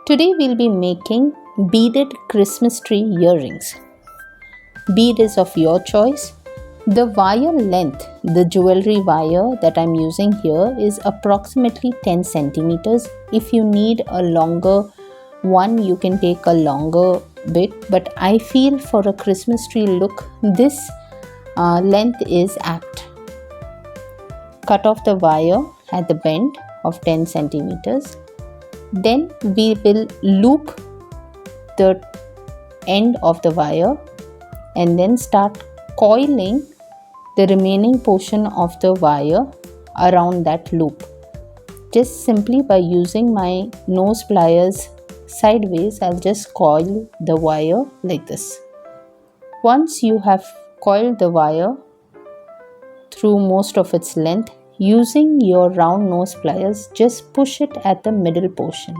Today we'll be making beaded Christmas tree earrings. Bead is of your choice. The wire length, the jewelry wire that I'm using here is approximately 10 centimeters. If you need a longer one, you can take a longer bit, but I feel for a Christmas tree look, this length is apt. Cut off the wire at the bend of 10 centimeters. Then we will loop the end of the wire and then start coiling the remaining portion of the wire around that loop. Just simply by using my nose pliers sideways, I'll just coil the wire like this. Once you have coiled the wire through most of its length, using your round nose pliers, just push it at the middle portion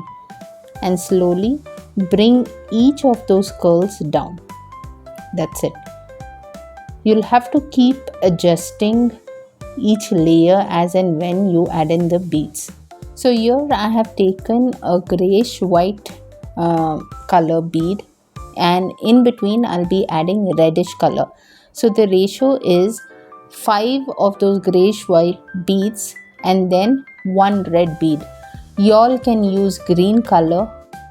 and slowly bring each of those curls down. That's it. You'll have to keep adjusting each layer as and when you add in the beads. So here I have taken a grayish white color bead, and in between I'll be adding reddish color. So the ratio is 5 of those grayish white beads and then 1 red bead. Y'all can use green color.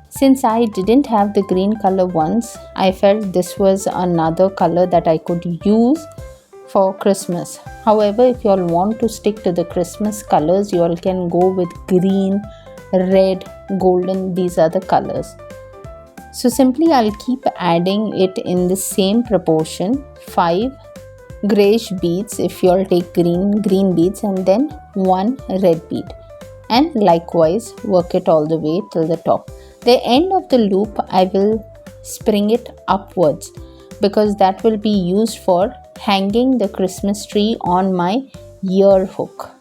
Since I didn't have the green color once, I felt this was another color that I could use for Christmas. However, if you all want to stick to the Christmas colors, you all can go with green, red, golden. These are the colors. So simply I'll keep adding it in the same proportion. 5 grayish beads if you all take green beads, and then 1 red bead. And likewise work it all the way till the top. The end of the loop I will spring it upwards because that will be used for hanging the Christmas tree on my ear hook.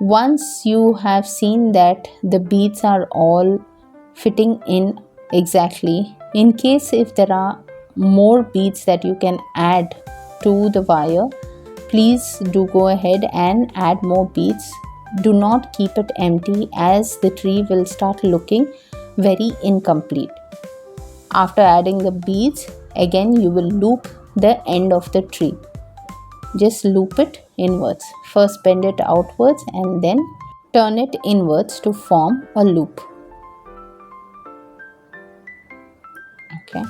Once you have seen that the beads are all fitting in exactly, in case if there are more beads that you can add to the wire, please do go ahead and add more beads. Do not keep it empty, as the tree will start looking very incomplete. After adding the beads, again you will loop the end of the tree. Just loop it inwards. First bend it outwards and then turn it inwards to form a loop. Okay.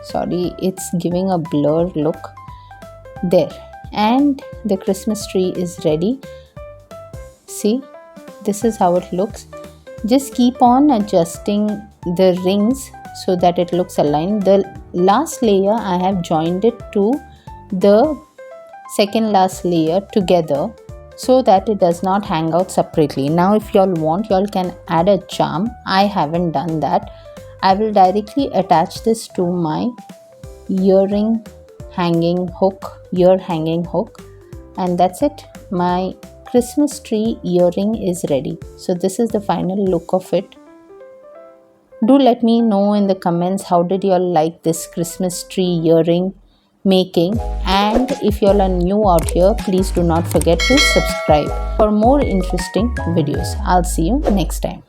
Sorry, it's giving a blur look. There. And the Christmas tree is ready. See, this is how it looks. Just keep on adjusting the rings so that it looks aligned. The last layer I have joined it to the second last layer together so that it does not hang out separately. Now if you all want, you all can add a charm. I haven't done that. I will directly attach this to my ear hanging hook, and that's it. My Christmas tree earring is ready. So this is the final look of it. Do let me know in the comments how did you all like this Christmas tree earring making, and if you all are new out here, please do not forget to subscribe for more interesting videos. I'll see you next time.